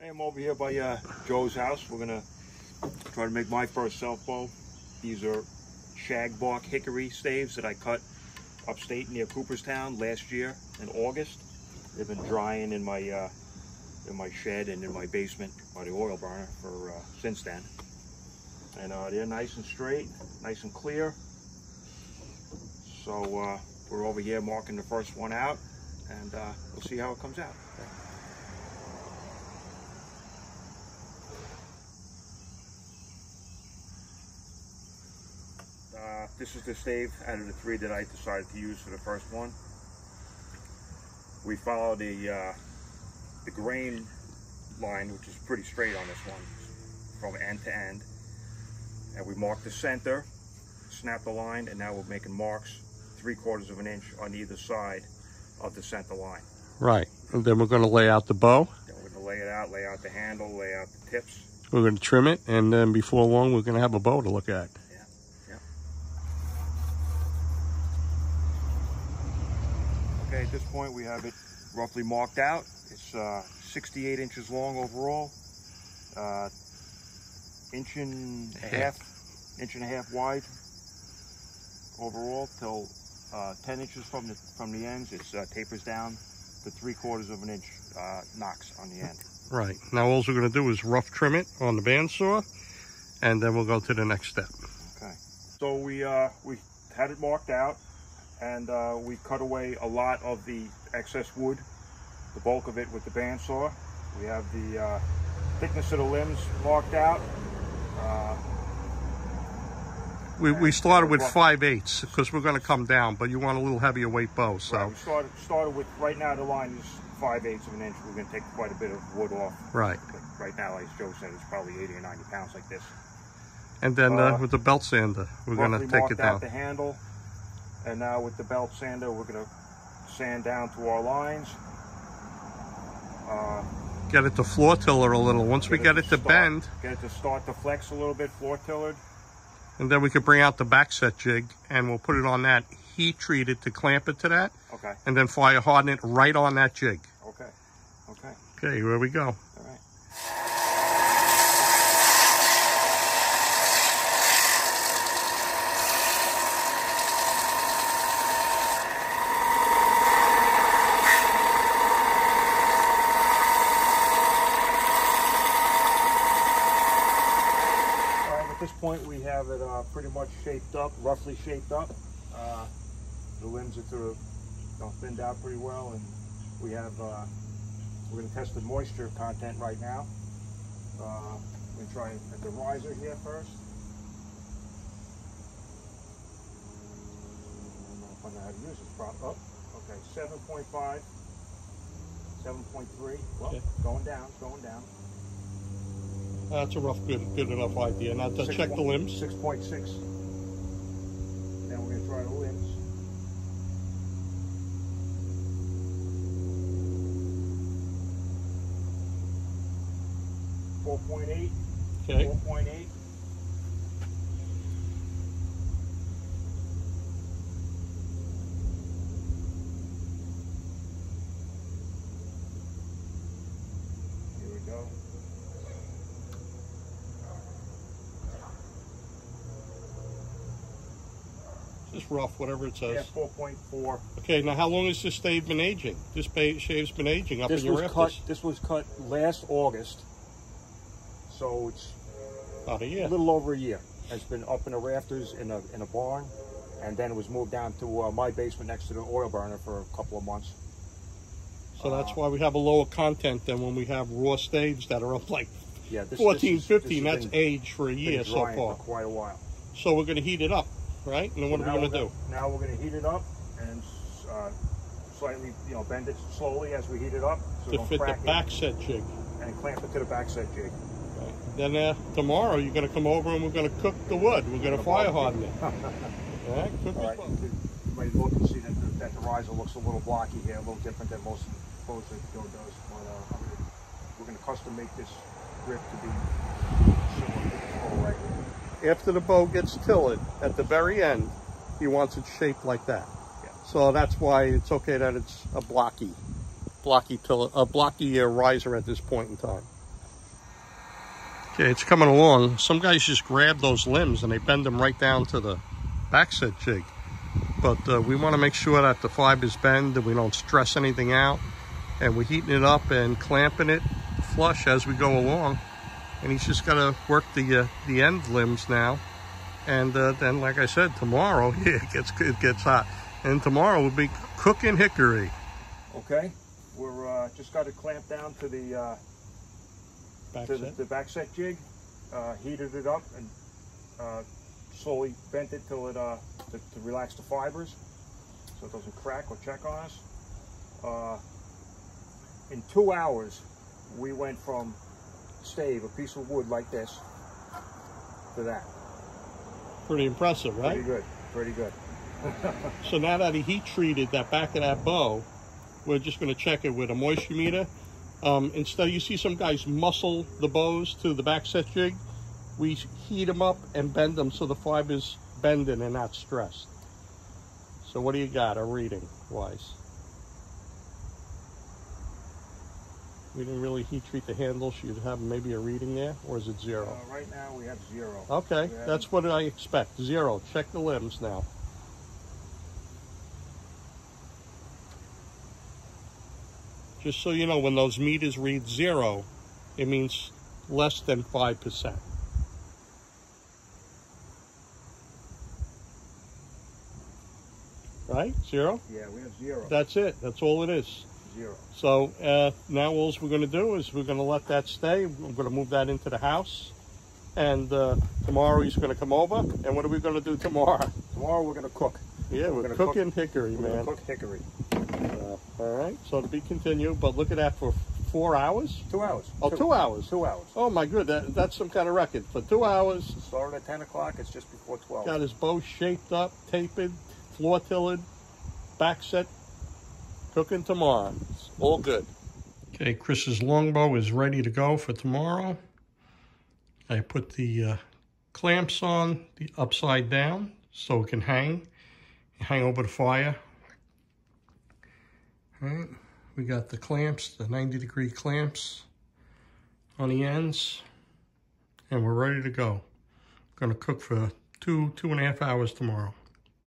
I am over here by Joe's house. We're gonna try to make my first self bow. These are Shagbark Hickory staves that I cut upstate near Cooperstown last year in August. They've been drying in my shed and in my basement by the oil burner for since then. And they're nice and straight, nice and clear. So we're over here marking the first one out, and we'll see how it comes out. This is the stave out of the three that I decided to use for the first one. We follow the grain line, which is pretty straight on this one, from end to end. And we mark the center, snap the line, and now we're making marks 3/4 of an inch on either side of the center line. Right, and then we're going to lay out the bow. Then we're going to lay it out, lay out the handle, lay out the tips. We're going to trim it, and then before long, we're going to have a bow to look at. Okay, at this point we have it roughly marked out. It's 68 inches long overall, inch and a half wide overall, till 10 inches from the ends. It tapers down to 3/4 of an inch nocks on the end. Right. Now all we're going to do is rough trim it on the bandsaw, and then we'll go to the next step. Okay. So we had it marked out. And we cut away a lot of the excess wood, the bulk of it with the bandsaw. We have the thickness of the limbs marked out. We started with 5/8 because we're going to come down, but you want a little heavier weight bow. So right, we started with, right now the line is 5/8 of an inch. We're going to take quite a bit of wood off. Right. But right now, like Joe said, it's probably 80 or 90 pounds like this. And then with the belt sander, we're going to take it down. The handle. And now with the belt sander, we're going to sand down to our lines. Get it to floor tiller a little. Once we get it to bend. Get it to start to flex a little bit, floor tillered. And then we could bring out the backset jig, and we'll put it on that, heat treat it to clamp it to that. Okay. And then fire harden it right on that jig. Okay. Okay. Okay, here we go. All right. At this point, we have it pretty much shaped up, roughly shaped up. The limbs are sort of thinned out pretty well, and we have. We're going to test the moisture content right now. We're going to try at the riser here first. I don't know if I know how to use this prop. Oh, okay, 7.5, 7.3. Well, okay. Going down, going down. That's a rough, good enough idea. Now to check the limbs. 6.6. Then we're going to try the limbs. 4.8. Okay. 4.8. Here we go. Just rough, whatever it says. Yeah, 4.4. Okay, now how long has this stave been aging? This stave's been aging up in your rafters. This was cut last August, so it's about a year. A little over a year. It's been up in the rafters in a barn, and then it was moved down to my basement next to the oil burner for a couple of months. So that's why we have a lower content than when we have raw staves that are up like 14, this 15. That's aged for a year so far. For quite a while. So we're going to heat it up, right? And then what are we going to do? Now we're going to heat it up and slightly, bend it slowly as we heat it up. So to fit the backset jig. And clamp it to the backset jig. Right. Then tomorrow you're going to come over and we're going to cook the wood. We're going to fire harden it. Right? Cook All right. You might look and see that the riser looks a little blocky here, a little different than most bows that Joe does. But we're going to custom make this grip to be similar to the bow right here. After the bow gets tilled, at the very end, he wants it shaped like that. Yeah. So that's why it's okay that it's a blocky riser at this point in time. Okay, it's coming along. Some guys just grab those limbs and they bend them right down to the backset jig. But we want to make sure that the fibers bend and we don't stress anything out. And we're heating it up and clamping it flush as we go along. And he's just got to work the end limbs now. And then, like I said, tomorrow, yeah, it gets hot. And tomorrow we'll be cooking hickory. Okay, we're just got to clamp down to the backset jig. Heated it up and slowly bent it till it to relax the fibers, so it doesn't crack or check on us. In 2 hours, we went from stave, a piece of wood like this, to that. Pretty impressive, right? Pretty good, pretty good. So now that he heat treated that back of that bow, we're just going to check it with a moisture meter. Instead, you see some guys muscle the bows to the backset jig. We heat them up and bend them so the fibers bending and not stressed. So what do you got, a reading wise? We didn't really heat treat the handle. Should have maybe a reading there, or is it 0? Right now we have 0. Okay, that's what I expect. 0. Check the limbs now. Just so you know, when those meters read 0, it means less than 5%. Right? 0? Yeah, we have 0. That's it. That's all it is. 0. So now all we're going to do is we're going to let that stay. We're going to move that into the house. And tomorrow he's going to come over. And what are we going to do tomorrow? Tomorrow we're going to cook. Yeah, we're cooking hickory, man. We're going to cook hickory. All right, so to be continued, but look at that for 4 hours? 2 hours. Oh, 2 hours. 2 hours. Oh my good, that's some kind of record. For 2 hours. Started at 10 o'clock, it's just before 12. Got his bow shaped up, tapered, floor tilled, backset, cooking tomorrow. It's all good. Okay, Chris's longbow is ready to go for tomorrow. I put the clamps on the upside down so it can hang over the fire. All right, we got the clamps, the 90-degree clamps on the ends, and we're ready to go. Gonna cook for 2.5 hours tomorrow.